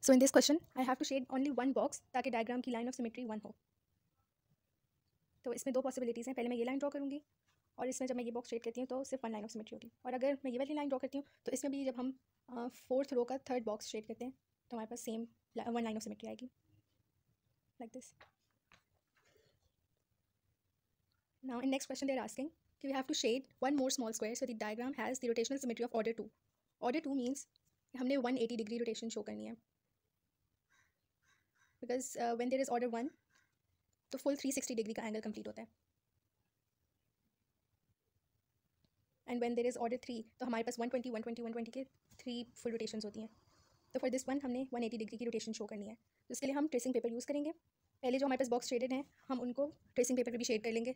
So in this question I have to shade only one box ताकि diagram की line of symmetry 1 हो। तो इसमें दो पॉसिबिलिटीज़ हैं, पहले मैं ये लाइन ड्रॉ करूँगी और इसमें जब मैं ये बॉक्स शेड करती हूँ तो सिर्फ वन लाइन ऑफ सिमेट्री होगी, और अगर मैं ये वाली लाइन ड्रॉ करती हूँ तो इसमें भी जब हम फोर्थ रो का थर्ड बॉक्स शेड करते हैं तो हमारे पास same one line of symmetry आएगी, like this. Now in next question they are asking कि we have to shade one more small square so the diagram has the rotational symmetry of order 2। Order 2 means हमने 180 degree rotation show करनी है, because when there is order 1 तो full 360 degree का angle complete होता है, and when there is order 3 तो हमारे पास 120 120 120 के 3 फुल रोटेशंस होती हैं। तो फॉर दिस वन हमने 180 डिग्री की रोटेशन शो करनी है, तो इसके लिए हम ट्रेसिंग पेपर यूज़ करेंगे। पहले जो हमारे पास बॉक्स शेडेड हैं हम उनको ट्रेसिंग पेपर पे भी शेड कर लेंगे।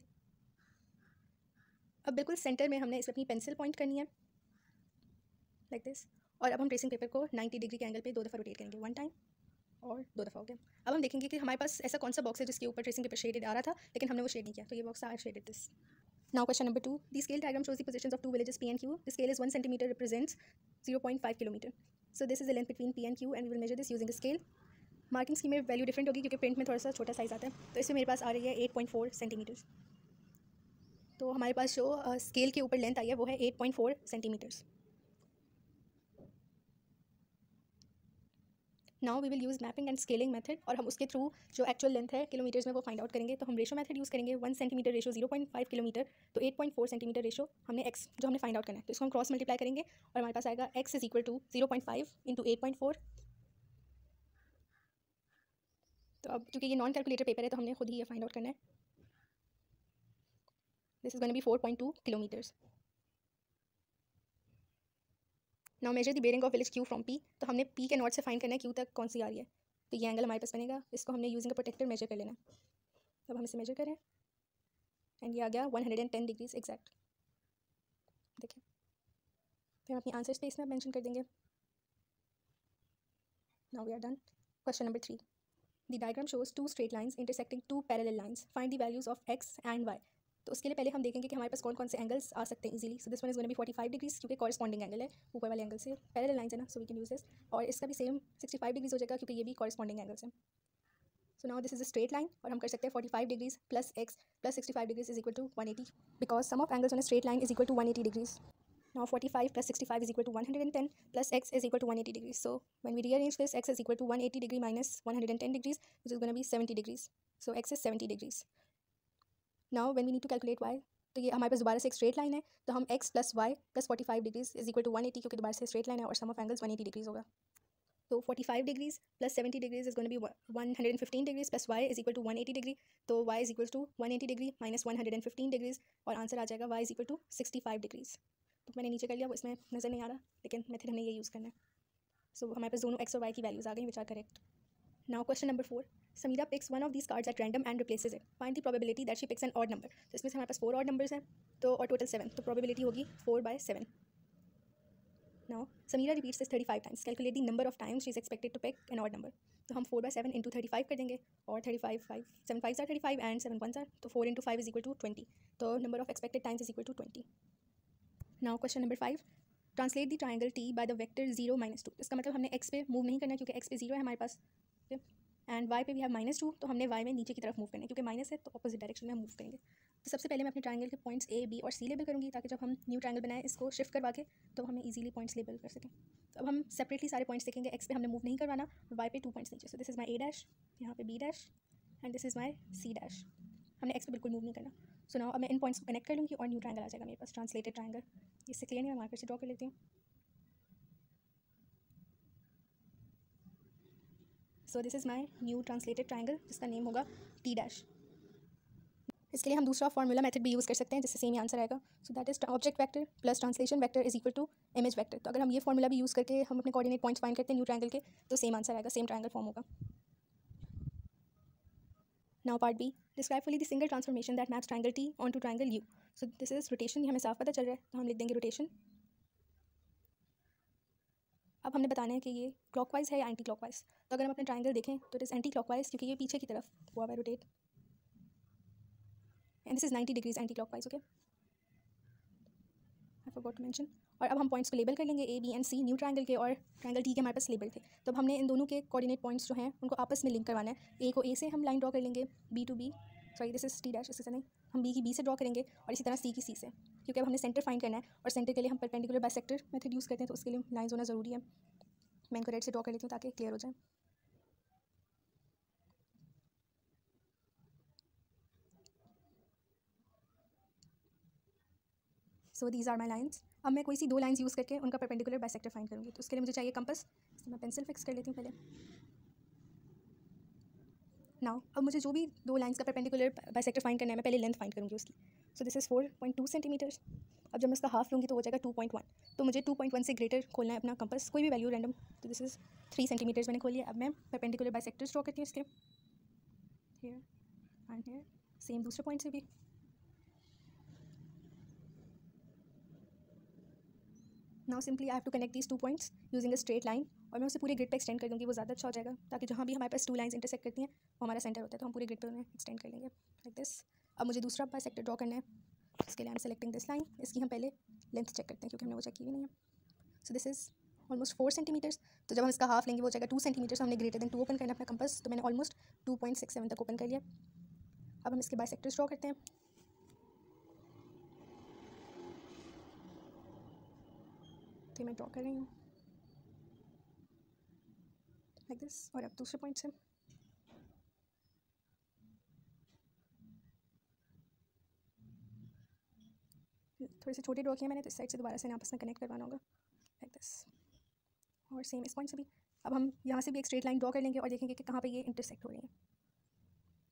अब बिल्कुल सेंटर में हमने इस पर अपनी पेंसिल पॉइंट करनी है, लाइक दिस, और अब हम ट्रेसिंग पेपर को 90 डिग्री के एंगल पे 2 दफ़ा रोटेट करेंगे, 1 टाइम और 2 दफ़ा हो गया। अब हम देखेंगे कि हमारे पास ऐसा कौन सा बॉक्स है जिसके ऊपर ट्रेसिंग पेपर शेडेड आ रहा था लेकिन हमने वो शेड नहीं किया, तो ये box are shaded this. Now question number 2. The scale diagram shows the positions of two villages P and Q. The scale is 1 centimeter represents 0.5 kilometer. So this is the length between P and Q and we will measure this using a scale. Marking scheme में value different होगी क्योंकि print में थोड़ा सा छोटा size आता है, तो इसमें मेरे पास आ रही है 8.4 सेंटीमीटर्स। तो हमारे पास जो स्केल के ऊपर लेंथ आई है वो है 8.4 centimetres. Now we will use mapping and scaling method, और हम उसके थ्रू जो एक्चुअल लेंथ है किलोमीटर्स में वो फाइंड आउट करेंगे। तो हम रेशो मेथड यूज़ करेंगे, 1 सेंटीमीटर रेशो 0.5 किलोमीटर, तो 8.4 सेंटीमीटर रेशो हमने एक्स जो हमने फाइंड आउट करना है, तो इसको हम क्रॉस मल्टीप्लाई करेंगे और हमारे पास आएगा x is equal to 0.5 into 8.4। तो अब क्योंकि ये नॉन कैलकुलेटर पेपर है तो हमने खुद ही ये फाइंड आउट करना है। This is going to be 4.2 kilometres. Now measure the bearing of village Q from P, तो हमने P के नॉट से फाइंड करना है Q तक कौन सी आ रही है, तो ये एंगल हमारे पास बनेगा, इसको हमने यूजिंग अ प्रोटेक्टर मेजर कर लेना है। अब हम इसे मेजर करें एंड ये आ गया 110 डिग्रीज एग्जैक्ट। देखिए, फिर हम अपनी आंसर स्पेस में मेंशन कर देंगे। Now we are done. Question number 3. The diagram shows two straight lines intersecting two parallel lines, find the values of x and y। तो उसके लिए पहले हम देखेंगे कि हमारे पास कौन कौन से एंगल्स आ सकते हैं easily. So this one is going to be 45 degrees क्योंकि कॉरस्पॉन्डिंग एंगल है ऊपर वाले एंगल से, पैरेलल लाइंस है ना, so we can use this. और इसका भी सेम 65 डिग्रीज हो जाएगा क्योंकि ये भी कॉरस्पॉन्डिंग एंगल्स हैं। So now this is a straight line और हम कर सकते हैं 45 degrees plus x plus 65 degrees is equal to 180, because sum of angles on a straight line is equal to 180 degrees. Now 45 plus 65 is equal to 110 plus x is equal to 180 degrees. So when we rearrange this, x is equal to 180 degree minus 110 degrees, which is going to be 70 degrees. So x is 70 degrees. Now when we need to calculate y, तो ये हमारे पास दोबारा से एक straight line है, तो हम x plus y plus 45 degrees is equal to 180 क्योंकि दोबारा से स्ट्रेट लाइन है और सम ऑफ एंगल्स 180 डिग्रीज होगा। तो 45 degrees plus 70 degrees is going to be 115 degrees plus y is equal to 180 degree, तो y is equal to 180 degree minus 115 degrees और answer आ जाएगा y is equal to 65 degrees. तो मैंने नीचे कर लिया, वो इसमें नज़र नहीं आ रहा लेकिन मेथड हमने ये यूज़ करना है। सो हमारे पास दोनों x और y की वैल्यूज़ आ गई which are correct. Now question number 4. Sameera picks one of these cards at random and replaces it, find the probability that she picks an odd number. तो इसमें से हमारे पास 4 ऑड नंबर्स हैं तो और टोटल 7, तो प्रोबेबिलिटी होगी 4/7. Now Sameera repeats this 35 times, calculate the number of times she is expected to pick an odd number. तो हम 4/7 इंटू 35 कर देंगे और 35 5 7 5 आर 35 एंड 7 1 आर, तो 4 इंटू 5 इज इक्वल टू 20, तो number of expected times is equal to 20. Now question number 5. Translate the triangle T by the vector 0 -2. इसका मतलब हमने x पे मूव नहीं करना क्योंकि x पे 0 है हमारे पास, एंड y पे भी है -2, तो हमने y में नीचे की तरफ मूव करना है क्योंकि माइनस है तो अपोजिट डायरेक्शन में मूव करेंगे। तो सबसे पहले मैं अपने ट्राइंगल के पॉइंट्स A, B और C लेबल करूँगी ताकि जब हम न्यू ट्राइंगल बनाएं इसको शिफ्ट करवा के तो हमें ईजिली पॉइंट्स लेबल कर सकें। तो अब हम सेपरेटली सारे पॉइंट्स देखेंगे, x पे हमने मूव नहीं करवाना और y पे 2 पॉइंट्स नीचे। सो this is my A dash, यहाँ पे B dash and this is my C dash. हमने x पे बिल्कुल मूव नहीं करना। सो नाउ अब मैं इन पॉइंट्स को कनेक्ट कर लूँगी और न्यू ट्राइंगल आ जाएगा मेरे पास, ट्रांसलेटेड ट्राइंगल। इससे क्लियर नहीं, मैं मार्कर से ड्रॉ कर लेती हूँ। सो this is my new translated triangle जिसका नेम होगा T डैश। इसके लिए हम दूसरा फार्मूला मेथड भी यूज़ कर सकते हैं जिससे सेम ही आंसर आएगा। So that is object vector plus translation vector is equal to image vector. तो अगर हम ये फार्मूला भी यूज़ करके हम अपने कोऑर्डिनेट पॉइंट्स फाइंड करते हैं न्यू ट्राइंगल के तो सेम आंसर आएगा, सेम ट्राइंगल फॉर्म होगा। Now part B, describe fully the single transformation that maps triangle T onto triangle U. So this is rotation, ये हमें साफ पता चल रहा है तो हम लिख देंगे रोटेशन। अब हमने बताना है कि ये क्लॉकवाइज है या एंटी क्लॉकवाइज। तो अगर हम अपने ट्राइंगल देखें तो इट इज़ एंटी क्लॉकवाइज क्योंकि ये पीछे की तरफ हुआ है rotate, and this is 90 degrees anticlockwise, okay, I forgot to mention. और अब हम पॉइंट्स को लेबल कर लेंगे A, B and C new triangle के, और ट्रायंगल T के हमारे पास लेबल थे। तो अब हमने इन दोनों के कोऑर्डिनेट पॉइंट्स जो हैं उनको आपस में लिंक करवाना है। A को A से हम लाइन ड्रॉ कर लेंगे, B to B, sorry this is T dash, इससे नहीं, हम B की B से ड्रॉ करेंगे और इसी तरह C की C से, क्योंकि अब हमने सेंटर फाइंड करना है और सेंटर के लिए हम परपेंडिकुलर बाइसेक्टर मेथड यूज़ करते हैं, तो उसके लिए लाइंस होना ज़रूरी है। मैं इनको रेड से ड्रॉ कर लेती हूँ ताकि क्लियर हो जाए। So these are my lines. अब मैं कोई सी दो लाइन्स यूज़ करके उनका परपेंडिकुलर बाइसेक्टर फाइंड करूँगी, तो उसके लिए मुझे चाहिए कंपास। तो मैं पेंसिल फिक्स कर लेती हूँ पहले। नाउ अब मुझे जो भी दो लाइन्स का परपेंडिकुलर बाइसेक्टर फाइंड करना है, मैं पहले लेंथ फाइंड करूँगी उसकी। So this is 4.2 centimetres. अब जब मैं उसका हाफ लूँगी तो हो जाएगा 2.1। तो मुझे 2.1 से ग्रेटर खोलना है अपना कंपास, कोई भी वैल्यू रैंडम। तो दिस इज़ 3 सेंटीमीटर्स मैंने खोल लिया। अब मैं परपेंडिकुलर बाइसेक्टर्स ड्रॉ करती हूँ इसके, हियर एंड हियर, सेम दूसरे पॉइंट से भी। Now simply I have to connect these 2 points using a straight line, और मैं उसे पूरे ग्रिड पे एक्सटेंड कर दूँगी, वो ज़्यादा अच्छा हो जाएगा, ताकि जहाँ भी हमारे पास 2 लाइन्स इंटरसेक्ट करती हैं वो हमारा सेंटर होता है, तो हम पूरे ग्रिड पे उन्हें एक्सटेंड कर लेंगे लाइक दिस। अब मुझे दूसरा बाइसेक्टर ड्रॉ करना है, इसके लिए I am selecting this line. इसकी हम पहले लेंथ चेक करते हैं क्योंकि हमने वो चेक की भी नहीं है। So this is almost 4 centimetres. तो जब हम इसका हाफ लेंगे वो हो जाएगा 2 सेंटीमीटर्स। हमने ग्रेटर देन 2 ओपन करना अपना कंपास, तो मैंने ऑलमोस्ट 2.67 तक ओपन कर लिया। अब हम इसके बाइसेक्टर्स ड्रॉ करते हैं। तो मैं ड्रॉ कर रही हूँ लाइक दिस, और अब दूसरे पॉइंट से थोड़े से छोटे ड्रॉ किए मैंने, तो इस साइड से दोबारा से आपस में कनेक्ट करवाना होगा लाइक दिस, और सेम इस पॉइंट से भी। अब हम यहाँ से भी एक स्ट्रेट लाइन ड्रॉ कर लेंगे और देखेंगे कि कहाँ पे ये इंटरसेक्ट हो रही है।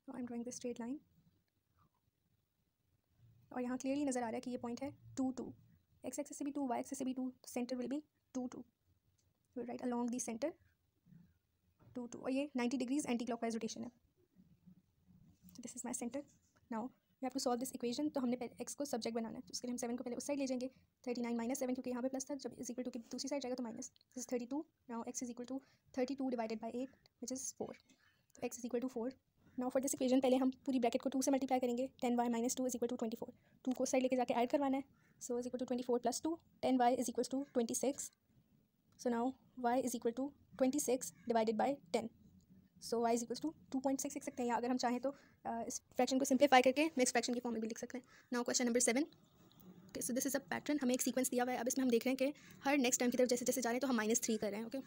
तो I am drawing this straight line, और यहाँ क्लियरली नज़र आ रहा है कि ये पॉइंट है 2 2। एक्स एक्सेस से भी 2, वाई एक्सेस से भी 2, centre will be 2 2, right along the centre 2 2, और ये 90 डिग्रीज एंटी क्लॉकवाइज रोटेशन है। This is my centre. Now we have to solve this equation. तो हमने पहले एक्स को सब्जेक्ट बनाना है, तो उसके लिए हम 7 को पहले उस साइड ले जाएंगे। 39 माइनस 7, क्योंकि यहाँ पे प्लस था, जब इज इक्वल टू की दूसरी साइड जाएगा तो minus. This is 32। Now x is equal to 32 divided by 8 which is 4। तो x is equal to 4। Now for this equation पहले हम पूरी ब्रैकेट को 2 से मल्टीप्लाई करेंगे। 10y minus 2 is equal to 24। 2 को साइड लेके जाके ऐड करवाना है। So is equal to 24 plus 2, 10y is equal to 26। So now y is equal to 26 divided by 10। So y is equal to 2.6 लिख सकते हैं, या अगर हम चाहें तो इस फ्रैक्शन को सिंप्लीफाई करके नेक्स्ट फ्रैक्शन की फॉर्म में भी लिख सकते हैं। Now question number 7। Okay, so this is a pattern. हमें एक सीक्वेंस दिया हुआ है। अब इसमें हम देख रहे हैं कि हर नेक्स्ट टर्म की तरफ जैसे जैसे जा रहे हैं तो हम -3 कर रहे हैं। ओके,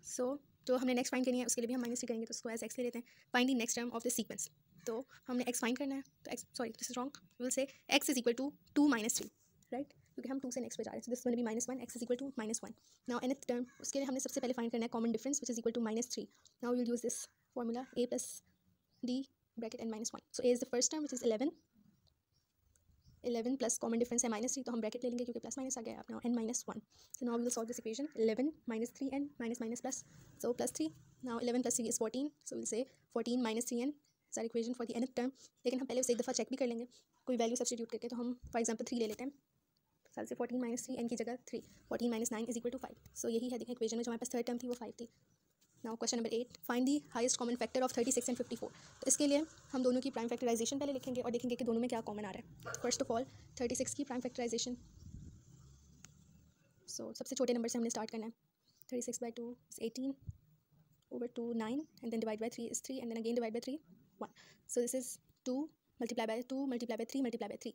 सो जो हमने नेक्स्ट फाइंड करनी है उसके लिए भी हम -3 करेंगे, तो उसको एज एक्स ले लेते हैं। Find the next term of this sequence. तो हमने एक्स फाइंड करना है, तो x, sorry this is wrong, we will say x is equal to 2 - 3, right, क्योंकि हम 2 से नेक्स्ट पे जा रहे हैं। So this will be -1, x is equal to -1। Now nth term, उसके लिए हमने सबसे पहले फाइंड करना है common difference which is equal to -3। Now we will use this formula a plus d bracket n minus 1. So a is the first term which is 11. 11 plus common difference है -3, तो हम ब्रैकेट ले लेंगे क्योंकि plus minus आ गया। अब now n minus 1. So now we will solve this equation. 11 minus 3n minus minus plus. So plus 3. Now 11 plus 3 is 14. So we'll say 14 minus 3n is our equation for the nth term. लेकिन हम पहले उसे एक दफ़ा check भी कर लेंगे कोई वैल्यू सब्स्टिट्यूट करके। तो हम फॉर एग्जाम्पल 3 ले लेते हैं। साल से 14 minus 3 n की जगह 3, 14 minus 9 is equal to 5. So यही है, देखें इक्वेशन में जो हमारे पास थर्ड टर्म थी वो 5 थी। Now question number 8, find the highest common factor of 36 and 54। तो इसके लिए हम दोनों की प्राइम फैक्टराइजेशन पहले लिखेंगे और देखेंगे कि दोनों में क्या कॉमन आ रहा है। फर्स्ट ऑफ ऑल 36 की प्राइम फैक्टराइजेशन। सो सबसे छोटे नंबर से हमने स्टार्ट करना है। 36/2 is 18 over 2 9, and then divide by 3 is 3, and then again divide by 3 1. So this is 2 multiply by 2 multiply by 3 multiply by 3.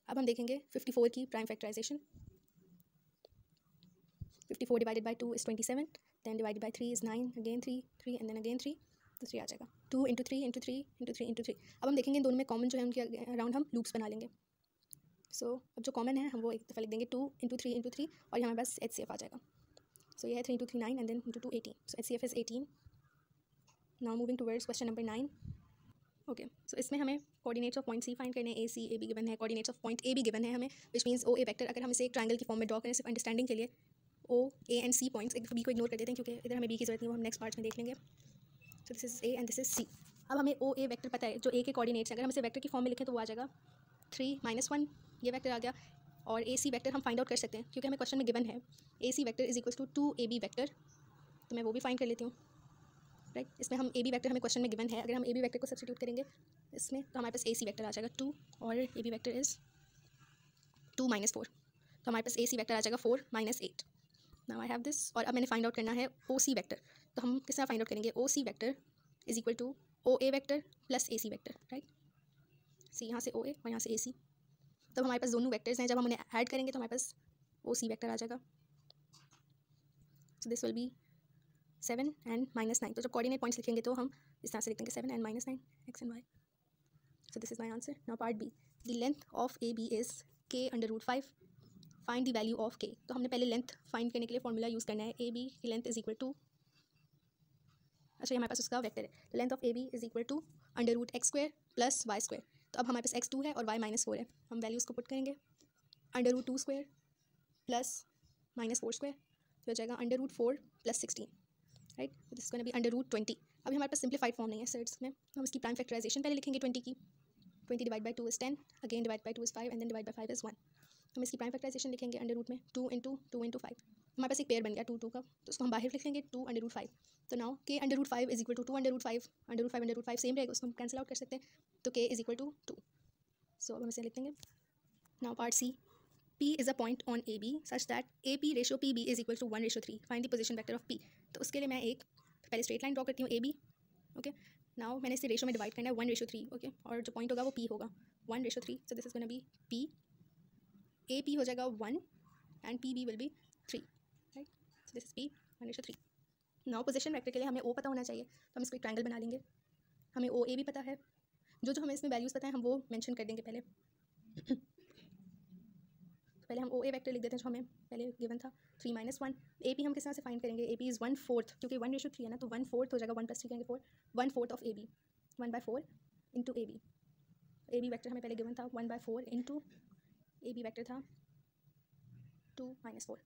अब हम देखेंगे 54 की prime factorisation. 54 divided by 2 is 27, then divided by 3 is 9, again 3 3 and then again 3, तो 3 आ जाएगा। 2 into 3 into 3 into 3 into 3। अब हम देखेंगे इन दोनों में कॉमन जो है उनके अराउंड हम लूप्स बना लेंगे। सो अब जो कॉमन है हम वो एक दफ़ा लिख देंगे 2 into 3 into 3, और यहाँ बस HCF आ जाएगा। सो ये है 3 into 3 9 and then into 2 18, so HCF is 18। Now moving towards question number 9। Okay, so इसमें हमें coordinates of point C find करने हैं। A C A B given है, कोऑर्डिनेट्स ऑफ पॉइंट ए भी गिवन है हमें, which means O A vector. अगर हम इसे एक ट्रायंगल की फॉर्म में ड्रॉ करें सिर्फ अंडरस्टैंडिंग के लिए, ओ ए एंड सी पॉइंट्स, एक बी को इग्नोर कर देते हैं क्योंकि इधर हमें बी की जरूरत नहीं है, वो हम नेक्स्ट पार्ट में देख लेंगे। So this is A and this is C. अब हमें ओ ए वेक्टर पता है, जो ए के कोऑर्डिनेट्स, अगर हम इसे वेक्टर की फॉर्म में लिखें तो वो आ जाएगा 3 - 1, ये वेक्टर आ गया। और ए सी वेक्टर हम फाइंड आउट कर सकते हैं क्योंकि हमें क्वेश्चन में गिवन है A C vector is equals to 2 A B vector, तो मैं वो भी फाइंड कर लेती हूँ, राइट। इसमें हम ए बी वेक्टर हमें क्वेश्चन में गिवन है, अगर हम ए बी वेक्टर को सब्स्टिट्यूट करेंगे इसमें तो हमारे पास ए सी वेक्टर आ जाएगा 2, और ए बी वेक्टर इज़ 2 - 4। तो हमारे पास AC वेक्टर आ जाएगा 4 - 8. Now I have this. और अब मैंने फाइंड आउट करना है OC वेक्टर. तो हम किस तरह फाइंड आउट करेंगे? OC vector is equal to OA vector plus AC vector, right. C यहाँ से OA और यहाँ से AC. तब हमारे पास दोनों वेक्टर्स हैं, जब हम उन्हें ऐड करेंगे तो हमारे पास OC वेक्टर आ जाएगा. सो दिस विल बी 7 and -9. तो जब कोऑर्डिनेट पॉइंट्स लिखेंगे तो हम इस तरह से लिखेंगे 7 and -9 x and y. So this is my answer. Now part B. The length of AB is k under root 5. Find the value of k. तो हमने पहले लेंथ फाइंड करने के लिए फॉर्मूला यूज़ करना है. AB की लेंथ इज इक्वल टू, अच्छा ये हमारे पास उसका वेक्टर है. तो length of AB is equal to under root x square plus y square. तो अब हमारे पास x 2 है और y -4 है. हम वैल्यूज़ को पुट करेंगे. Under root 2 square plus -4 square तो हो जाएगा under root 4 plus 16, right. This is gonna be under root 20. अभी हमारे पास सिंप्लीफाइड फॉर्म नहीं है सर इसमें. हम इसकी प्राइम फैक्टराइजेशन पहले लिखेंगे 20 की. 20 divide by 2 is 10, again divide by 2 is 5 and then divide by 5 is 1. हम इसकी प्राइम फैक्टराइजेशन लिखेंगे अंडर रूट में 2 इंटू 5. हमारे पास एक पेयर बन गया 2 2 का, तो उसको हम बाहर लिख लेंगे 2 अंडर रूट 5. तो now k under root 5 is equal to 2 under root 5. Under root 5 same रहेगा, उसको हम कैंसिल आउट कर सकते हैं. तो k is equal to 2. So अब हम इसे लिख देंगे. Now part C. P is a point on AB such that AP ratio PB is equal to 1:3. Find the position vector of P. तो उसके लिए मैं एक पहले स्ट्रेट लाइन ड्रॉ करती हूँ AB. ओके. नाउ मैंने इसे रेशो में डिवाइड करना है 1:3. ओके. और जो पॉइंट होगा वो P होगा 1:3. सो this is gonna B P. AP हो जाएगा 1 and PB will be 3, right. So this is P 1:3. Now position vector के लिए हमें O पता होना चाहिए, तो हम इसको एक ट्रायंगल बना लेंगे. हमें OA भी पता है. जो हमें इसमें वैल्यूज़ पता है हम वो मेंशन कर देंगे पहले. पहले हम OA वेक्टर लिख देते हैं जो हमें पहले गिवन था 3 - 1. AP हम किस तरह से फाइंड करेंगे? AP इज़ 1/4, क्योंकि 1:3 है ना, तो 1/4 हो जाएगा. 1 + 3 करेंगे 4. 1/4 of AB 1/4 into AB. AB vector हमें पहले गिवन था 1/4 इंटू AB वेक्टर था 2 - 4.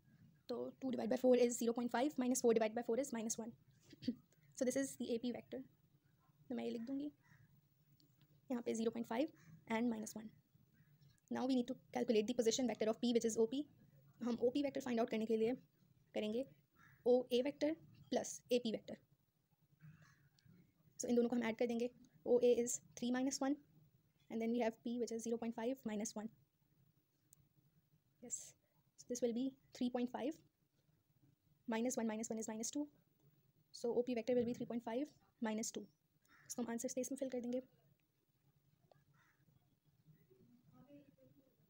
तो 2 divide by 4 is 0.5 - 4 divide by 4 is -1. So this is the AP vector. तो मैं ये लिख दूँगी यहाँ पे 0.5 and -1. Now we need to calculate the position vector of P which is OP. हम OP वेक्टर फाइंड आउट करने के लिए करेंगे OA vector plus AP vector. So इन दोनों को हम ऐड कर देंगे. OA is 3 - 1 and then we have P which is 0.5 - 1. Yes, this will be 3.5 -1 - 1 is -2. So OP vector will be 3.5 - 2. इसको हम आंसर स्पेस में फिल कर देंगे.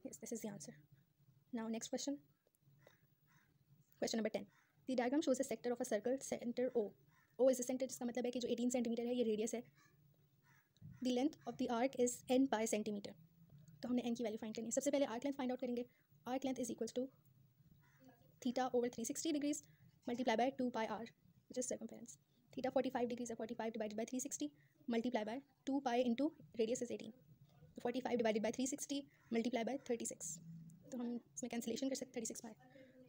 Yes, this is the answer. Now next question. Question number 10. The diagram shows a sector of a circle center O. O is the center, जिसका मतलब है कि जो 18 सेंटीमीटर है ये रेडियस है. The length of the arc is n pi centimetre. तो हमने n की वैल्यू फाइंड करनी है. सबसे पहले आर्क लेंथ फाइंड आउट करेंगे. Arc length is equals to theta over 360 degrees multiply by 2 pi r which is circumference. Theta 45 degrees है. 45 divided by 360 multiply by 2 pi into radius is 18. 45 divided by 360 multiply by 36. तो हम इसमें cancellation कर सकते हैं 36 पाई.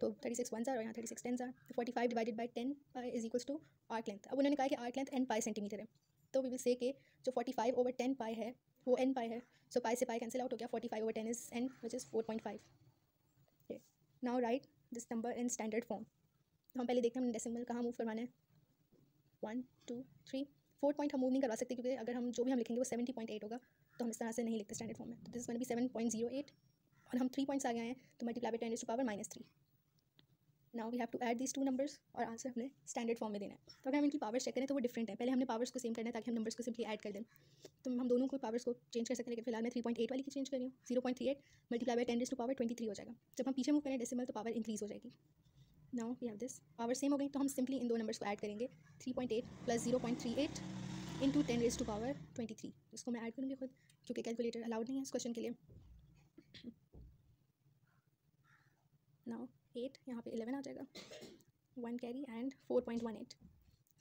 तो 36 1s और यहाँ 36 10s. तो 45 divided by 10 pi is equals to arc length. अब उन्होंने कहा कि arc length n pi centimetre है, तो वी विल से कि जो 45 ओवर 10 पाई है वो n पाई है. सो पाई से पाई कैंसिल आउट हो गया. 45 over 10 is n which is 4.5. Now right this number in standard form. तो हम पहले देखते हैं हमने डेसिमल कहाँ मूव करवाना है. 1 2 3 4 पॉइंट हम मूव नहीं करवा सकते, क्योंकि अगर हम जो भी हम लिखेंगे वो 70.8 होगा, तो हम इस तरह से नहीं लिखते स्टैंडर्ड फॉर्म में. तो दिस इज गोना बी 7.08 और हम 3 पॉइंट्स आ गए हैं, तो multiply by 10 to power -3. Now we have to add these 2 numbers और आंसर हमने स्टैंडर्ड फॉर्म में देना है. तो अगर हम इनकी पावर्स चेक करें तो वो डिफरेंट है. पहले हमने पावर्स को सेम करना है ताकि हम नंबर्स को सिंपली ऐड कर दें. तो हम दोनों को पावर्स को चेंज कर सकते हैं, लेकिन फिलहाल मैं 3.8 वाली की चेंज कर रही हूँ. 0.38 मल्टीप्लाई बाय 10 टू पावर 23 हो जाएगा. जब हम पीछे मूव करें डेसिमल तो पावर इंक्रीज हो जाएगी. Now we have this. Power same हो गई, तो हम सिंपली इन दो नंबर्स को ऐड करेंगे. 3.8 plus 0.38 into 10 raise to power 23. इसको मैं ऐड करूँगी खुद, क्योंकि कैलकुलेटर अलाउड नहीं है इस क्वेश्चन के लिए. नाउ 8 यहाँ पे 11 आ जाएगा. 1 carry and 4.18.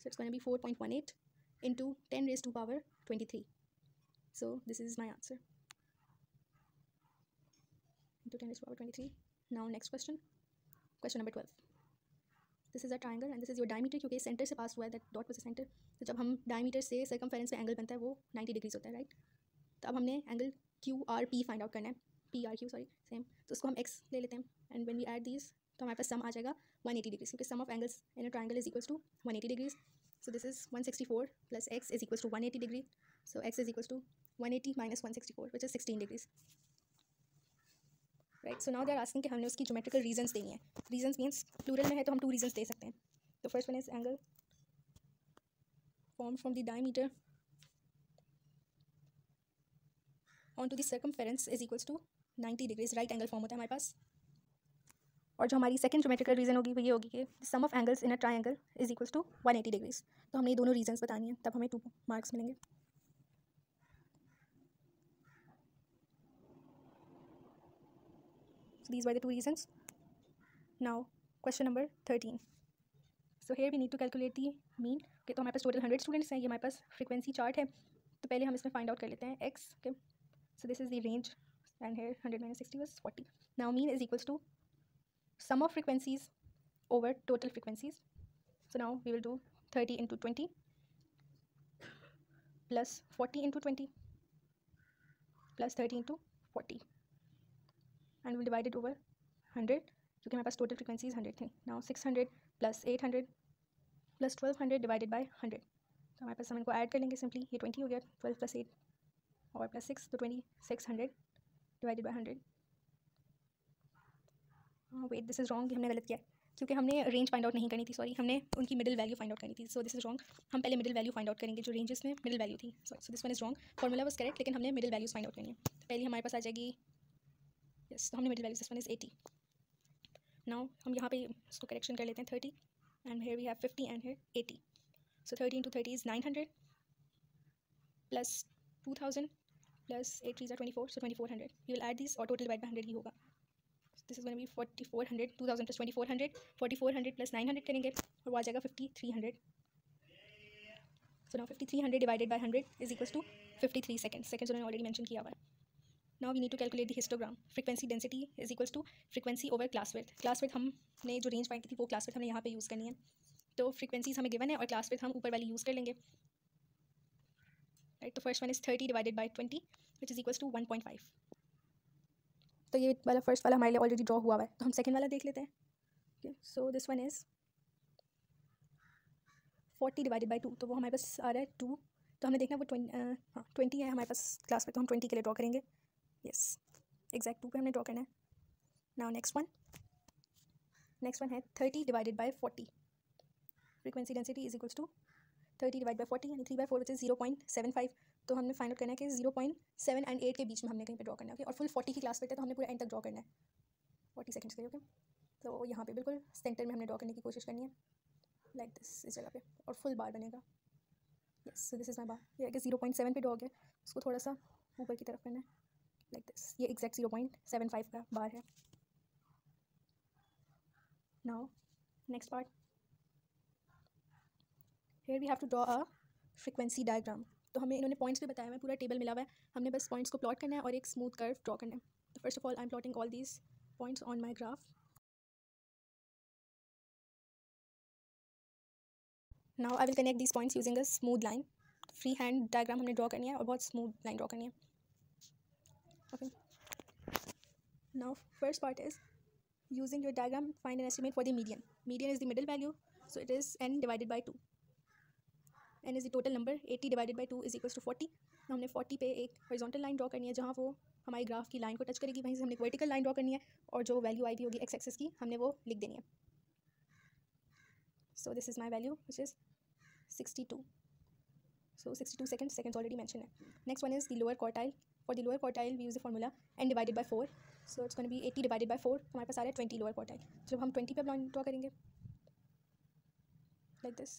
So it's gonna be 4.18 into 10 raise to power 23. So this is my answer. Into 10 raise to power 23. Now next question. Question number 12. This is a triangle and this is your diameter, क्योंकि centre से pass हुआ है. That dot was the centre. तो जब हम diameter से circumference में angle बनता है वो 90 डिग्रीज होता है, राइट. तो अब हमने एंगल QRP फाइंड आउट करना है. PRQ sorry same. तो उसको हम x ले लेते हैं and when we add these तो हमारे पास सम आ जाएगा 180 डिग्रीज, क्योंकि sum of angles in a triangle is equals to 180 degrees. So this is 164 plus x is equals to 180 degree. So x is equals to 180 minus 164 which is 16 degrees. Right. So now they are asking कि हमने उसकी geometrical reasons देनी है. Reasons means plural में है तो हम 2 reasons दे सकते हैं. तो first one is angle form from the diameter onto the circumference is equals to 90 degrees. Right angle form होता है हमारे पास. और जो हमारी सेकंड ज्योमेट्रिकल रीजन होगी वो ये होगी कि sum of angles in a triangle is equals to 180 degrees. तो हमने ये दोनों रीजंस बतानी है, तब हमें 2 मार्क्स मिलेंगे. So these were the 2 reasons. Now question number 13. So here we need to calculate the mean. Okay, तो हमारे पास टोटल 100 स्टूडेंट्स हैं. ये हमारे पास फ्रीक्वेंसी चार्ट है. तो पहले हम इसमें फाइंड आउट कर लेते हैं x. Okay, so this is the range and here 100 minus 60 was 40. Now mean is equals to sum of frequencies over total frequencies. So now we will do 30 into 20 plus 40 into 20 plus 30 into 40 and we'll divide it over 100 क्योंकि हमारे पास total frequencies 100 थी. Now 600 plus 800 plus 1200 divided by 100. तो हमारे पास हम इनको add कर लेंगे simply. ये 20 हो गया. 12 प्लस 8 और प्लस 6 तो 2600 divided by 100. Wait, this is wrong. हमने गलत किया क्योंकि हमने रेंज फाइंड आउट नहीं करनी थी. सॉरी, हमने उनकी मिडिल वैल्यू फाइंड आउट करनी थी. सो दिस इज़ रॉन्ग. हम पहले मिडिल वैल्यू फाइंड आउट करेंगे जो रेंजेस में मिडिल वैल्यू थी. सो this one is wrong. Formula was correct लेकिन हमने मिडिल वैल्यूज फाइंड आउट करनी है. तो पहले हमारे पास आ जाएगी यस. तो हमने middle values, this one is 80. Now हम यहाँ पे इसको करेक्शन कर लेते हैं 30 and here we have 50 and here 80. So 30 into 30 is 900 plus 2000 plus 8 3s are 24, so 2400. We will add these और total divide by 100 ही होगा. So this is going to be 4400. 2000 plus 2400, 4400 plus 900 करेंगे और वो आ जाएगा 5300. So now 5300 divided by 100 is equals to 53 seconds. Seconds उन्होंने already mention किया हुआ है. Now we need to calculate the histogram. Frequency density is equals to frequency over class width. Class width हमने जो रेंज फाइंड की थी वो class width हमने यहाँ पे यूज़ करनी है. तो फ्रीक्वेंसीज हमें गिवन है और क्लास विड्थ हम ऊपर वाली यूज़ कर लेंगे. राइट. तो first one is 30 divided by 20 which is equals to 1.5. तो ये वाला फर्स्ट वाला हमारे लिए ऑलरेडी ड्रॉ हुआ है. तो हम सेकंड वाला देख लेते हैं. Okay, so this one is 40 divided by 2. तो वो हमारे पास आ रहा है 2. तो हमें देखना है वो 20 है हमारे पास क्लास विड्थ. तो हम 20 के लिए ड्रॉ करेंगे. यस, एग्जैक्ट 2 पे हमने ड्रॉ करना है. नाउ नेक्स्ट वन है 30 divided by 40. Frequency density is equals to 30 divide by 40 यानी 3/4 विच इज़ 0.75. तो हमने फाइंड आउट करना है कि 0.7 and 8 के बीच में हमने कहीं पे ड्रॉ करना है. ओके, और फुल 40 की क्लास पे है तो हमने पूरा एंड तक ड्रॉ करना है 40 सेकंड्स के लिए. ओके, तो यहाँ पे बिल्कुल सेंटर में हमने ड्रॉ करने की कोशिश करनी है लाइक दिस, इस जगह पे, और फुल बार बनेगा. Yes, so this is my bar. ये 0.7 पे ड्रॉ गया, उसको थोड़ा सा ऊपर की तरफ करना है लाइक दिस. ये एग्जैक्ट 0.75 का बार है. Now next part. Here we have to draw a frequency diagram. तो हमें इन्होंने पॉइंट्स भी बताया हुआ है, पूरा टेबल मिला हुआ है. हमने बस पॉइंट्स को प्लॉट करना है और एक स्मूथ कर्व ड्रॉ करना है. तो first of all I am plotting all these points on my graph. Now I will connect these points using a smooth line. Free hand diagram हमने ड्रॉ करनी है और बहुत स्मूथ लाइन ड्रॉ करनी है. Okay, now first part is using your diagram find an estimate for the median. Median is the middle value, so it is n divided by 2. n is the total number. 80 divided by 2 is equals to 40. हमने 40 पे एक horizontal line draw करनी है जहाँ वो हमारी graph की line को टच करेगी. वहीं से हमने एक वर्टिकल लाइन ड्रॉ करनी है और जो वैल्यू आई भी होगी एक्स एक्सिस की हमने वो लिख देनी है. So this is my value which is 62. So 62 seconds already mentioned है. Next one is the lower quartile. For the lower quartile we use the formula n divided by 4. So it's going to be 80 divided by 4. हमारे पास आ रहा है 20 lower quartile. जब हम 20 पे line draw करेंगे like this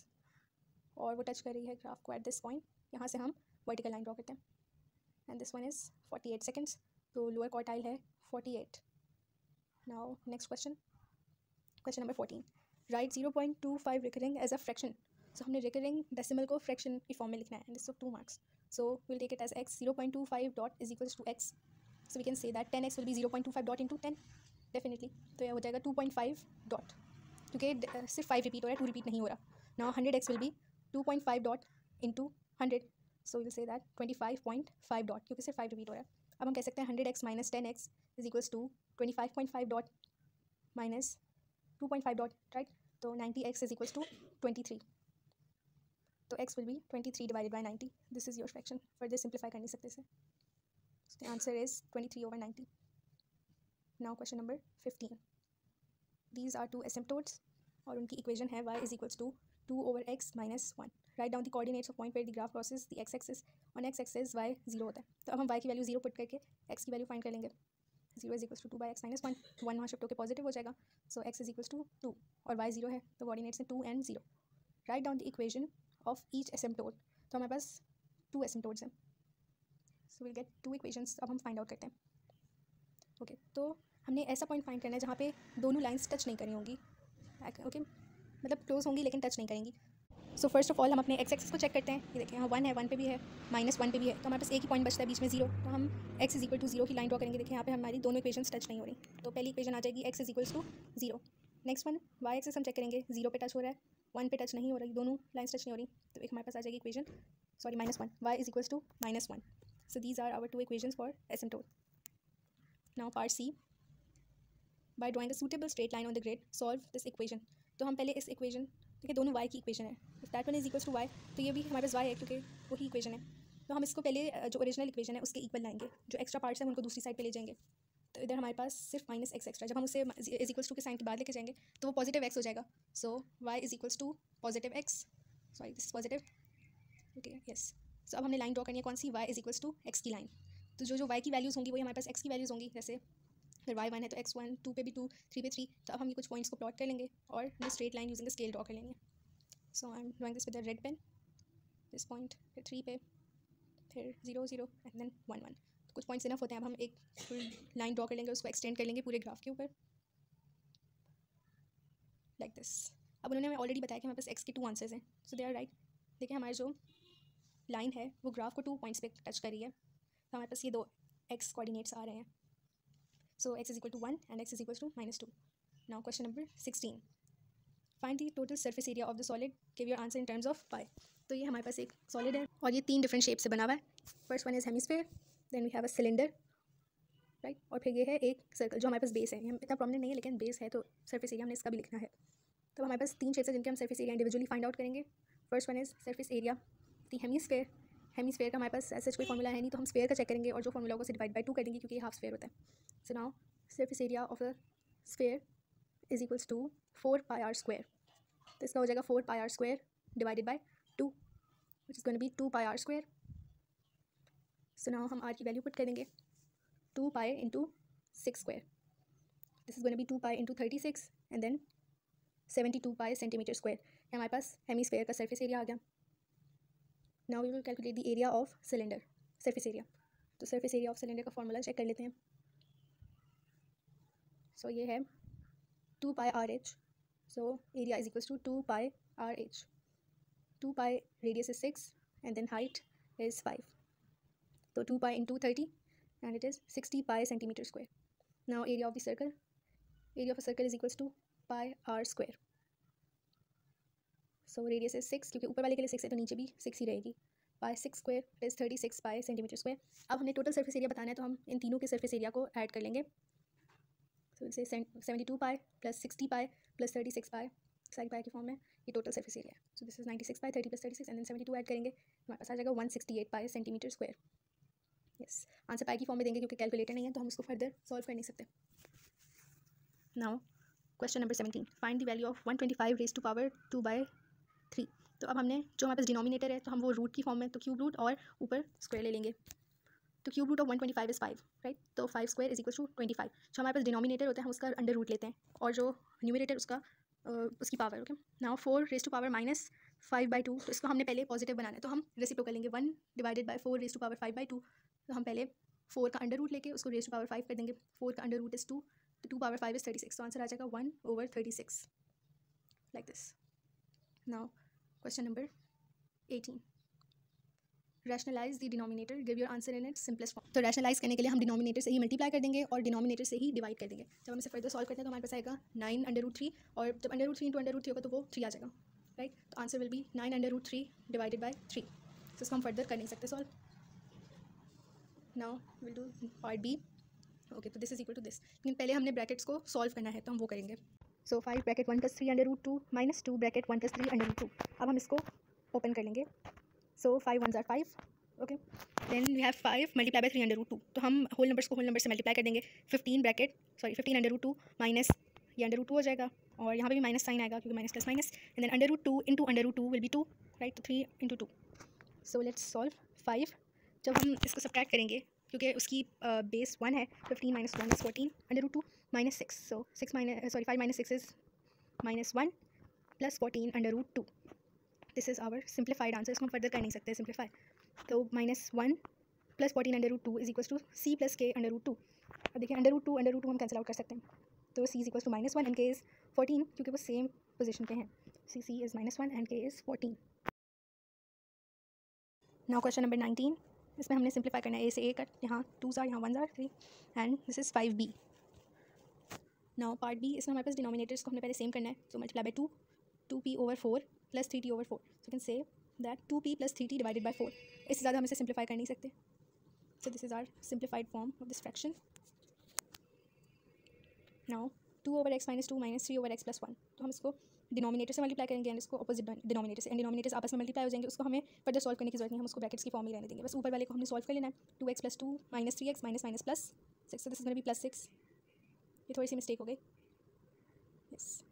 और वो टच कर रही है ग्राफ को at this point, यहाँ से हम वर्टिकल लाइन ड्रॉ करते हैं. And this one is 48 seconds. तो lower quartile है 48. Now next question number 14. Write 0.25 recurring as a fraction. So हमने रिकरिंग डेसिमल को फ्रैक्शन की फॉर्म में लिखना है. And this of 2 marks. So will take it as x. 0.25 dot is equals to x. So we can say that 10x will be 0.25 dot into 10 definitely. तो यह हो जाएगा 2.5 डॉट, क्योंकि सिर्फ 5 रिपीट हो रहा है, 2 रिपीट नहीं हो रहा. Now 100x will be 2.5 dot into 100. So will say that 25.5 dot, क्योंकि सिर्फ 5 रिपीट हो रहा है. अब हम कह सकते हैं 100x minus 10x is equals to 25.5 dot minus 2.5 dot, right. तो 90x इज इक्वल्स टू 23. तो x will be 23 divided by 90. This is your fraction. Further simplify कर नहीं सकते इसे. So the answer is 23 over 90. Now question number 15, these are two asymptotes और उनकी equation है y is equals to 2/x - 1. Write down the coordinates of point where the graph crosses the x axis. On x axis y 0 होता है, तो अब हम y की value 0 put करके x की वैल्यू फाइंड कर लेंगे. 0 इज इक्वल्स टू 2/x - 1. 1 वहाँ शिफ्ट होकर पॉजिटिव हो जाएगा, सो x इज इक्वल्स टू 2 और y 0 है, तो कोऑर्डिनेट्स हैं 2 and 0. Write down the equation of each asymptote. तो हमारे पास 2 एसिम्पटोट्स हैं, सो विल गेट 2 इक्वेशंस. अब हम फाइंड आउट करते हैं. ओके, तो हमने ऐसा पॉइंट फाइंड करना है जहाँ पे दोनों लाइंस टच नहीं करी होंगी. ओके, मतलब क्लोज होंगी लेकिन टच नहीं करेंगी. सो फर्स्ट ऑफ ऑल हम अपने एक्स एक्सिस को चेक करते हैं. ये देखें, यहाँ 1 है, 1 पे भी है, -1 पे भी है, तो हमारे पास एक ही पॉइंट बचता है बीच में 0. तो हम x इज इक्वल टू 0 की लाइन ड्रॉ करेंगे. देखिए यहाँ पे हमारी दोनों इक्वेशंस टच नहीं हो रही, तो पहली इक्वेशन आ जाएगी x is equals to 0. Next one y axis हम चेक करेंगे, 0 पे टच हो रहा है, 1 पे टच नहीं हो रही, दोनों लाइन्स टच नहीं हो रही, तो एक हमारे पास आ जाएगी equation, sorry -1, y is equals to -1. So these are our 2 equations for asymptote. Now part C, by drawing a suitable straight line on the grid solve this equation. तो हम पहले इस इक्वेशन, देखिए दोनों y की इक्वेशन है, if that one is equals to y, तो ये भी हमारे पास y है क्योंकि वही इक्वेशन है. तो हम इसको पहले जो ओरिजिनल इक्वेशन है उसके इक्वल लाएंगे, जो एक्स्ट्रा पार्ट्स हैं उनको दूसरी साइड पे ले जाएंगे. तो इधर हमारे पास सिर्फ -x एक्स्ट्रा, जब हम उसे इज इक्वल्स टू के साइन के बाद लेके जाएंगे तो वो पॉजिटिव x हो जाएगा. So y is equals to positive x, sorry this positive, okay yes. So अब हमने लाइन ड्रॉ करनी है, कौन सी, y is equals to x की लाइन. तो जो y की वैल्यूज़ होंगी वही हमारे पास x की वैल्यूज़ होंगी. जैसे फिर y 1 है तो x 1, 2 पे भी 2, 3 पे 3. तो अब हम ये कुछ पॉइंट्स को प्लॉट कर लेंगे और ये straight line using the scale draw कर लेंगे. So I am drawing this with the red pen, this point, फिर 3 पे, फिर 0 0 एंड देन 1 1. कुछ पॉइंट्स इनफ होते हैं. अब हम एक फुल लाइन ड्रॉ कर लेंगे, उसको एक्सटेंड कर लेंगे पूरे ग्राफ के ऊपर लाइक दिस. अब उन्होंने हमें ऑलरेडी बताया कि हमारे पास x के 2 आंसर्स हैं, सो दे आर राइट. देखिए हमारी जो लाइन है वो ग्राफ को 2 पॉइंट्स पे टच कर रही है, तो हमारे पास ये 2 x कोऑर्डिनेट्स आ रहे हैं. So x is equal to 1 and x is equal to -2. Now question number 16. Find the total surface area of the solid. Give your answer in terms of pi. तो ये हमारे पास एक सॉलिड है और ये 3 different shape से बना हुआ है. First one is hemisphere, then we have a cylinder, right, और फिर ये है एक सर्कल जो हमारे पास बेस है. ये इतना प्रॉब्लम नहीं है लेकिन बेस है तो सर्फेस एरिया हमने इसका भी लिखना है. तो हमारे पास 3 शेप्स हैं जिनके हम surface area individually find out करेंगे. First one is surface area the hemisphere. Hemisphere का हमारे पास ऐसा कोई फॉर्मूला है नहीं, तो हम स्फेयर का चेक करेंगे और जो फॉर्मूला होगा उसे डिवाइड बाय 2 कर देंगे क्योंकि ये हाफ स्फेयर होता है. So now surface area of a sphere is equals to 4 pi r square. तो इसका हो जाएगा 4 pi r square divided by 2, which is going to be 2 pi r square. So now हम r की value put करेंगे, 2 pi into 6 square. This is going to be 2 pi into 36 and then 72 pi centimeter square. ये हमारे पास hemisphere का surface area आ गया. Now we will calculate the area of cylinder, surface area. तो surface area of cylinder का formula check कर लेते हैं. So ये है 2 pi RH. So area is equals to 2 pi RH. 2 pi radius is 6 and then height is 5. तो 2 pi into 30 and it is 60 pi centimeter square. Now area of the circle, area of a circle is equals to pi r square. So radius is 6, क्योंकि ऊपर वाले के लिए 6 है तो नीचे भी 6 ही रहेगी. Pi 6 square is 36 pi centimeter square. अब हमने टोटल सर्फेस एरिया बताना है तो हम इन तीनों के सर्फेस एरिया को ऐड कर लेंगे. So we'll say 72 pi plus 60 pi plus 36 pi, सारी पाई के फॉर्म में ये टोटल सर्फेस एरिया है. So this is 96 pi, 30 plus 36 and then 72 add करेंगे, हमारे पास आ जाएगा 168 pi centimetre square. Yes, answer pi की फॉर्म में देंगे क्योंकि कैलकुलेटर नहीं है तो हम इसको फर्दर सॉल्व कर नहीं सकते. Now question number 17. Find the value of 125 raise to power 2/3. तो अब हमने जो हमारे पास डिनोमिनेटर है तो हम वो रूट की फॉर्म में, तो क्यूब रूट और ऊपर स्क्वायर ले लेंगे. तो cube root of 125 is 5, right. तो 5 स्क्वायर इज इक्वल टू 25. जो हमारे पास डिनोमिनेटर होता है हम उसका अंडर रूट लेते हैं और जो न्यूमरेटर उसका उसकी power. Okay, now 4 raise to power -5/2. तो इसको हमने पहले पॉजिटिव बनाना है तो हम रेसिप्रोकल लेंगे. 1 divided by 4 raise to power 5/2. तो हम पहले 4 का अंडर रूट लेके उसको रेज़ टू पावर 5 कर देंगे. 4 का अंडर रूट इज़ 2, तो 2 पावर 5 इज़ 36. तो आंसर आ जाएगा 1/36 like this. Now question number 18. Rationalise the denominator, give your answer in its simplest form. तो रैशनलाइज करने के लिए हम डिनोमिनेटर से ही मल्टीप्लाई कर देंगे और डिनोमिनेटर से ही डिवाइड कर देंगे. जब हम इसे फर्दर सॉल्व करते हैं तो हमारे पास आएगा 9/√3 और जब √3 इंटू √3 होगा तो वो 3 आ जाएगा, राइट. तो answer will be 9/√3 divided by 3. तो इसको हम फर्दर कर नहीं सकते solve. Now will do part B. Okay, तो this is equal to this, लेकिन पहले हमने ब्रैकेट्स को सॉल्व करना है तो हम वो करेंगे. So 5 bracket 1 + 3/√2 -2 bracket 1 + 3/√2. अब हम इसको ओपन कर लेंगे. So 5 1s are 5, okay then we have 5 multiply by 3 under root 2, तो हम होल नंबर्स को होल नंबर से मल्टीप्लाई कर देंगे. 15 अंडर रूट 2 माइनस ये अंडर रूट 2 हो जाएगा और यहाँ पे भी माइनस साइन आएगा क्योंकि minus plus minus, and then under root 2 into under root 2 will be 2, right. तो 3 इंटू 2. So let's solve 5. जब हम इसको सब्ट्रैक्ट करेंगे क्योंकि उसकी बेस 1 है, 15 minus 1 is 14 under root 2 minus 6, so 5 minus 6 is minus 1 plus 14 under root 2. This is our simplified answer. इसको हम फर्दर कर नहीं सकते सिंप्लीफाई. तो minus 1 plus 14 under root 2 is equal to c plus k under root 2. अब देखिए under root 2 हम cancel out कर सकते हैं. तो सी इज इक्वल टू -1 एंड के इज़ 14 क्योंकि वो सेम पोजीशन पे हैं. सी इज़ -1 एंड के इज़ 14. Now question number 19. इसमें हमने सिंप्लीफाई करना है. ए से ए कट, यहाँ 2 आर, यहाँ 1 r, 3 and this is 5b. Now part b. इसमें हमारे पास डिनोमिनेटर्स को हमने पहले सेम करना है. तो multiply by 2p over 4 plus 3t over 4. So can say that 2p plus 3t divided by 4. इससे ज़्यादा हम इसे सिंप्लीफाई कर नहीं सकते. So this is our simplified form of this fraction. Now 2 over x minus 2 minus 3 over x plus 1. तो हम इसको डिनोमिनेटर से मल्टीप्लाई करेंगे एंड इसको अपोजिट डिनोमिनेटर से, एंड डिनोमिनेटर्स आपस में मल्टीप्लाई हो जाएंगे. उसको हमें फर्दर सॉल्व करने की जरूरत नहीं, हम उसको ब्रैकेट्स की फॉर्म ही रहने देंगे. बस ऊपर वाले को हमने सॉल्व कर लेना है. 2x plus 2 minus 3x minus minus plus 6. तो this is gonna B plus 6. ये थोड़ी सी मिस्टेक हो गई. Yes.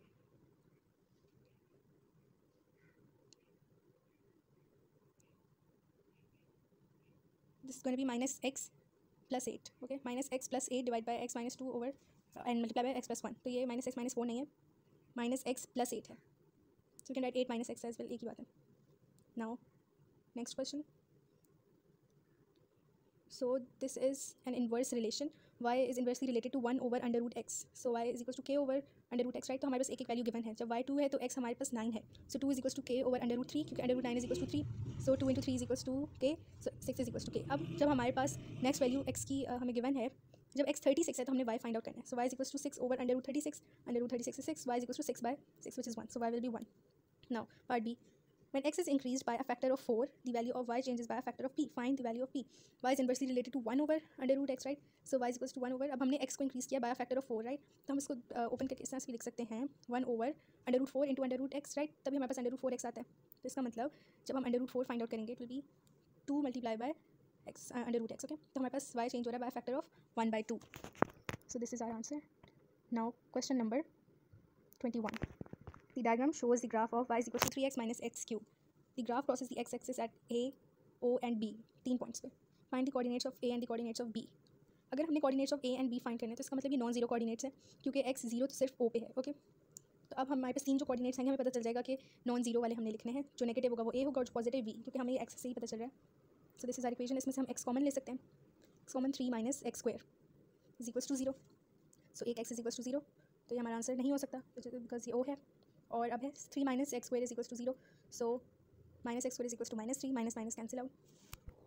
This is gonna B minus x plus 8. Okay, minus x plus 8 divide by x minus 2 over and multiply by x plus 1. तो ये minus x minus 4 नहीं है, minus x plus 8 है. So can write 8 minus x as well, एक ही बात है. Now next question. So this is an inverse relation. Y is inversely related to 1 over under root x. So y is equals to k over under root x, right? तो हमारे पास एक एक value given है. जब y 2 है तो x हमारे पास 9 है. So 2 is equals to k over under root 3 क्योंकि under root 9 is equals to 3. So 2 into 3 is equals to k. So 6 is equals to k. अब जब हमारे पास नेक्स्ट वैल्यू x की हमें गिवन है, जब x 36 है तो हमने y फाइंड आउट करना है. So y is equals to 6 over under root 36. Under root 36 is 6. Y is equals to 6 by 6 which is 1. So y will be 1. Now part B. When x is increased by a factor of 4, the value of y changes by a factor of p. Find the value of p. Y is inversely related to 1 over under root x, right? So y is equals to 1 over. अब हमने x को increase किया by a factor of 4, right? तो हम इसको open करके इस तरह से भी लिख सकते हैं 1 over under root 4 into under root x, right? तभी हमारे पास under root 4x आता है. तो इसका मतलब जब हम under root 4 फाइंड आउट करेंगे it will be 2 multiplied by x under root x, okay? तो हमारे पास y चेंज हो रहा है by a factor of 1 by 2. So this is our answer. Now question number 21. The diagram shows the graph of y is equals to 3x minus x cube. The graph crosses the x-axis at A, O and B. 3 points पे. Find the coordinates of A and the coordinates of B. अगर हमने coordinates of A and B find करने हैं तो इसका मतलब ये non zero coordinates है क्योंकि x जीरो तो सिर्फ O पे है. ओके, तो अब हमारे पास 3 जो कोऑर्डिनेट्स आएंगे हमें पता चल जाएगा कि नॉन जीरो वाले हमने लिखने हैं. जो नेगेटिव होगा वो A होगा और जो पॉजिटिव B, क्योंकि हमें ये x से ही पता चल रहा है. So this is our equation. इसमें से हम x कॉमन ले सकते हैं. x common 3 minus x square is equals to 0. So एक x इज इक्वल्स टू 0, तो ये हमारा आंसर नहीं हो सकता बिकॉज ये O है. और अब है 3 minus x square is equals to 0. So minus x square is equals to minus 3, minus minus cancel out.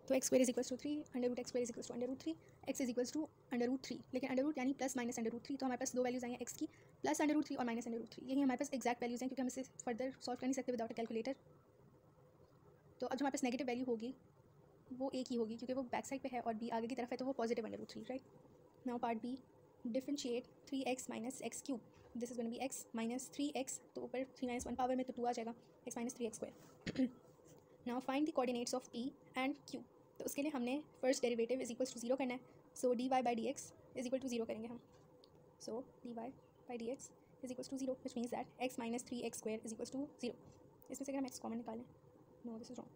तो X square is equals to 3, under root X square is equals to under root 3, X is equals to under root 3. लेकिन under root यानी plus minus under root 3, तो हमारे पास दो values आई हैं x की, प्लस अंडर रूट 3 और माइनस अंडर रूट 3. यही हमारे पास एक्जैक्ट वैल्यूज़ हैं क्योंकि हम इसे फर्दर सॉल्व कर नहीं सकते विदाउट अ कैलकुलेटर. तो अब जो हमारे पास नेगेटिव वैल्यू होगी वो एक ही होगी क्योंकि वो बैक साइड पे है और बी आगे की तरफ है, तो वो positive under root 3, right. Now part b. Differentiate 3x minus x cube. This is gonna be x minus 3x, तो ऊपर 3 माइनस 1 पावर में तो 2 आ जाएगा, x minus 3x square. Now find the coordinates of p and q. तो उसके लिए हमने first derivative is equals to 0 करना है. So dy by d x is equal to 0 करेंगे हम. So dy by d x is equals to 0 which means that x minus 3x square is equals to 0. इसमें से अगर हम x common निकालें, no this is wrong.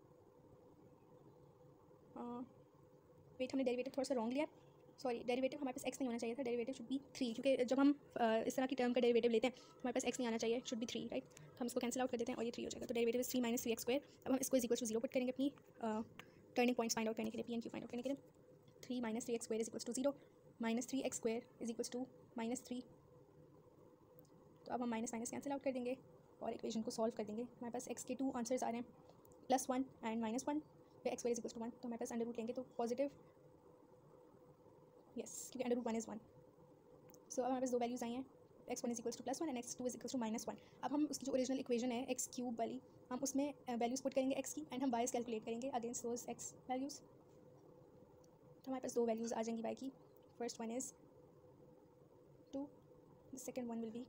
Wait, हमने derivative थोड़ा सा रॉन्ग लिया. सॉरी, डेरिवेटिव हमारे पास x नहीं होना चाहिए था, डेरिवेटिव शुड बी 3, क्योंकि जब हम इस तरह की टर्म का डेरिवेटिव लेते हैं तो हमारे पास x नहीं आना चाहिए, शुड बी 3, राइट. तो हम इसको कैंसिल आउट कर देते हैं और ये 3 हो जाएगा. तो derivative is 3 minus 3x square. अब हम इसको इज इक्वल्स टू 0 पुट करेंगे अपनी टर्निंग पॉइंट्स फाइंड आउट करने के लिए, p and q find out करने के लिए. 3 minus 3x square is equals to 0, minus 3x square is equals to minus 3. तो अब हम माइनस माइनस कैंसिल आउट कर देंगे और इक्वेशन को सॉल्व कर देंगे. हमारे पास x के 2 आंसर्स आ रहे हैं, +1 एंड -1, फिर x square is equals to 1. तो हमारे पास अंडर रूट लेंगे तो पॉजिटिव, यस, क्योंकि अंडर रूट 1 इज़ 1. सो अब हमारे पास दो वैल्यूज़ आई हैं, x1 is equals to +1 and x2 is equals to -1. अब हम उसकी जो ओरिजिनल इक्वेशन है x क्यूब वाली, हम उसमें वैल्यूज़ पुट करेंगे x की एंड हम y कैलकुलेट करेंगे अगेंस्ट दोज x वैल्यूज़. तो हमारे पास दो वैल्यूज़ आ जाएंगी y की. First one is 2, the second one will be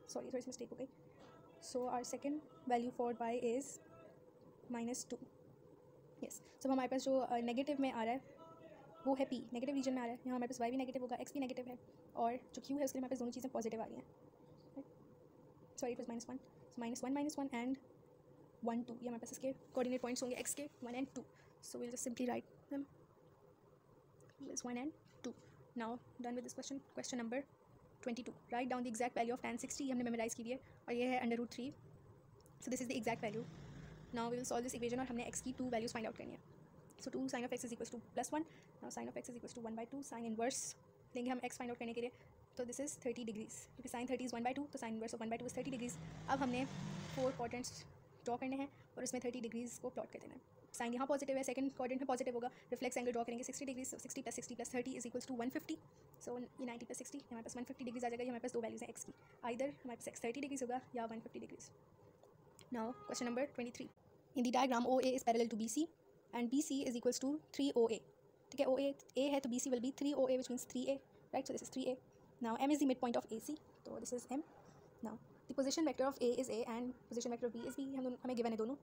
sorry थोड़ी सी मिस्टेक हो गई. So our second value for y is -2. Yes, so हमारे पास जो नेगेटिव में आ रहा है वो है p, नेगेटिव रीजन में आ रहा है. यहाँ हमारे पास y भी नेगेटिव होगा, x भी नेगेटिव है, और जो q है उसके लिए हमारे पास दोनों चीज़ें पॉजिटिव आ रही हैं. Sorry it was -1, -1 and 1 2. ये हमारे पास इसके कोऑर्डिनेट पॉइंट्स होंगे x के 1 and 2. So will just simply write them is 1 and 2. Now done with this question. Question number 22. Write down the exact value of tan 60. ये हमने memorise की है और ये है √3. So this is the exact value. Now we will solve this equation और हमने x की 2 values find out करनी है. So 2 sin of x is equals to +1. Now sin of x is equals to 1/2. Sin inverse लेंगे हम x find out करने के लिए. तो this is 30 degrees. क्योंकि sin 30 is 1/2 तो sin inverse of 1/2 is 30 degrees. अब हमने 4 quadrants ड्रॉ करने हैं और उसमें 30 डिग्रीज को प्लॉट कर देना है. साइन यहाँ पॉजिटिव है, सेकंड क्वाड्रेंट में पॉजिटिव होगा. रिफ्लेक्स एंगल ड्रॉ करेंगे 60 degree. 60 + 60 + 30 is equals to 150. So ये 90 + 60 हमारे पास 150 डिग्रीज आ जाएगा. ये हमारे पास दो वैल्यूज़ हैं एक्स की. आइदर हमारे पास एक्स 30 डिग्रीज होगा या 150 degrees. Now question number 23. In the diagram OA is parallel to BC and BC is equals to 3OA. ठीक है, OA A है तो BC will be 3OA which means 3A. Right, so this is 3A. Now M is the mid point of AC, तो this is M. Now the position vector of A is A and position vector of B is B. हमें given है दोनों.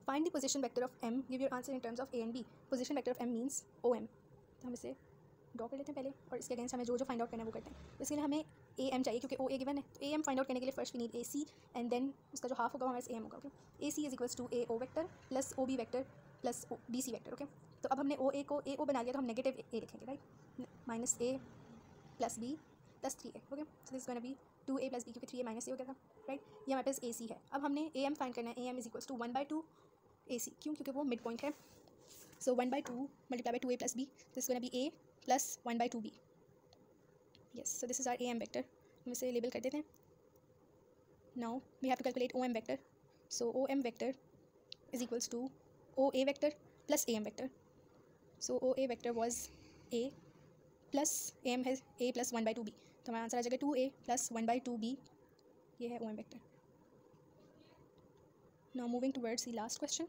Find the position vector of M. Give your answer in terms of A and B. Position vector of M means OM. तो हम इसे draw कर लेते हैं पहले और इसके अगेंस्ट हमें जो फाइंड आउट करना है वो करते हैं. तो इसके लिए हमें AM चाहिए क्योंकि OA गिवन है. तो AM फाइंड आउट करने के लिए first we need AC and then उसका जो हाफ होगा हमारे पास AM होगा. Okay, AC is equals to AO vector plus OB vector plus BC vector. Okay, तो अब हमने OA को AO बना लिया तो हम नेगेटिव A लिखेंगे. Right, -A + B + 3A. Okay, so this gonna B 2A + B क्योंकि 3A - A हो गया था. राइट, ये हमारे पास AC है. अब हमने AM फाइंड करना है. AM is equals to 1/2 AC. क्यों? क्योंकि वो मिड पॉइंट है. So 1/2 multiply by 2A + B, this gonna be A + 1/2B. Yes, so this is our AM vector. हम इसे लेबल कर देते हैं. Now we have to calculate OM vector. So OM vector is equals to OA vector plus AM vector. So OA vector was A plus AM है A + 1/2B. तो हमारा answer आ जाएगा 2A + 1/2B. ये है OM vector. Now moving towards the last question.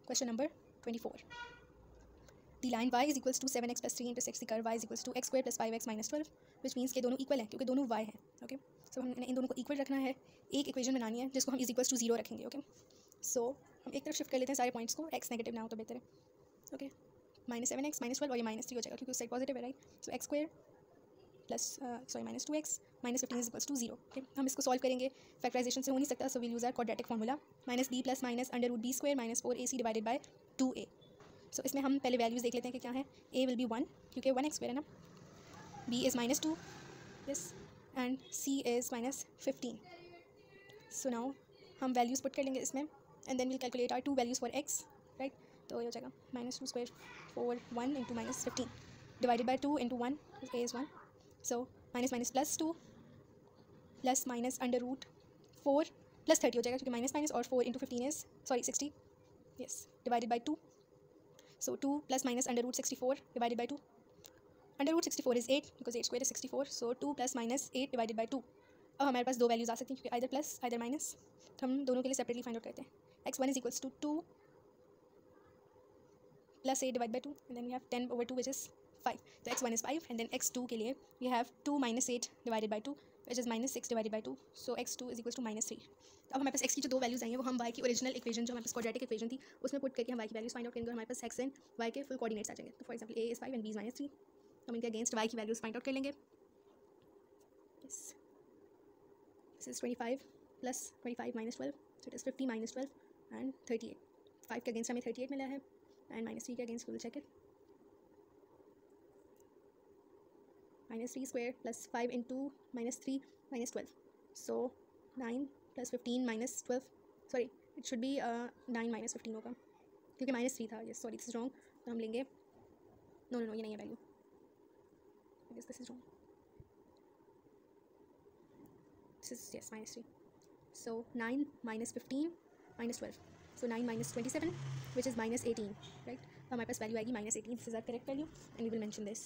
Question number 24. The line y is equals to 7x + 3 intersects the curve y is equals to x² + 5x - 12, which means कि दोनों equal हैं क्योंकि दोनों y हैं. Okay, सो हमने इन दोनों को equal रखना है. एक इक्वेशन बनानी है जिसको हम इज इक्वल्स टू 0 रखेंगे. ओके, सो हम एक तरफ शिफ्ट कर लेते हैं सारे पॉइंट्स को. x नेगेटिव ना हो तो बेहतर है. ओके, -7x - 12 और ये -3 हो जाएगा क्योंकि उस साइड पॉजिटिव है. Right, so x² -2x -15 is equals to 0. Okay, हम इसको सॉल्व करेंगे. फैक्टराइजेशन से हो नहीं सकता, so we'll use our quadratic formula. -b + -√b² - 4ac divided by 2a. So इसमें हम पहले वैल्यूज़ देख लेते हैं कि क्या है. a विल बी 1 क्योंकि 1x² है ना. b is -2 yes and c is -15. So now हम वैल्यूज़ पुट कर लेंगे इसमें and then will calculate our 2 values for x. Right, तो ये हो जाएगा -2² 4 1 × -15 divided by 2 × 1 a is 1. So minus +2 plus √4 + 30 हो जाएगा क्योंकि माइनस और 4 × 15 is 60. Yes, divided by 2. So 2 + -√64 divided by 2. √64 is 8 because 8² is 64. So 2 + -8 divided by 2. अब हमारे पास दो वैल्यूज़ आ सकती हैं क्योंकि आइदर प्लस आइदर माइनस. तो हम दोनों के लिए सेपरेटली फाइंड आउट करते हैं. x1 is equals to 2 + 8 divide by 2 and then we have 10/2 which is 5. तो x1 is 5 and then x2 के लिए we have 2 - 8 divided by 2 which is -6 divided by 2. So x2 is equals to -3. अब हमारे पास x की जो दो values आई हैं वो हम y की ओरिजिनल इक्वेशन जो हमारे पास क्वाड्रेटिक इक्वेशन थी उसमें पुट करके हम y की वैल्यूज़ फाइंड आउट करेंगे और हमारे पास x एंड y के फुल कोऑर्डिनेट्स आ जाएंगे. तो for example a is 5 and b is -3. हम इनके अगेंस्ट y की वैल्यूज़ फाइंड आउट कर लेंगे. This is 25 + 25 - 12 so it is 50 - 12 and 38. 5 के अगेंस्ट हमें 38 मिला है एंड -3 के against will check it. -3² + 5 × -3 - 12. So 9 + 15 - 12. Sorry it should be 9 - 15 होगा क्योंकि -3 था. Yes, sorry this is wrong. तो हम लेंगे नो ये नहीं है value. This is wrong. This is yes -3. So 9 - 15 - 12. So 9 - 27 which is -18. Right, तो हमारे पास वैल्यू आएगी -18. This is our correct value and we will mention this.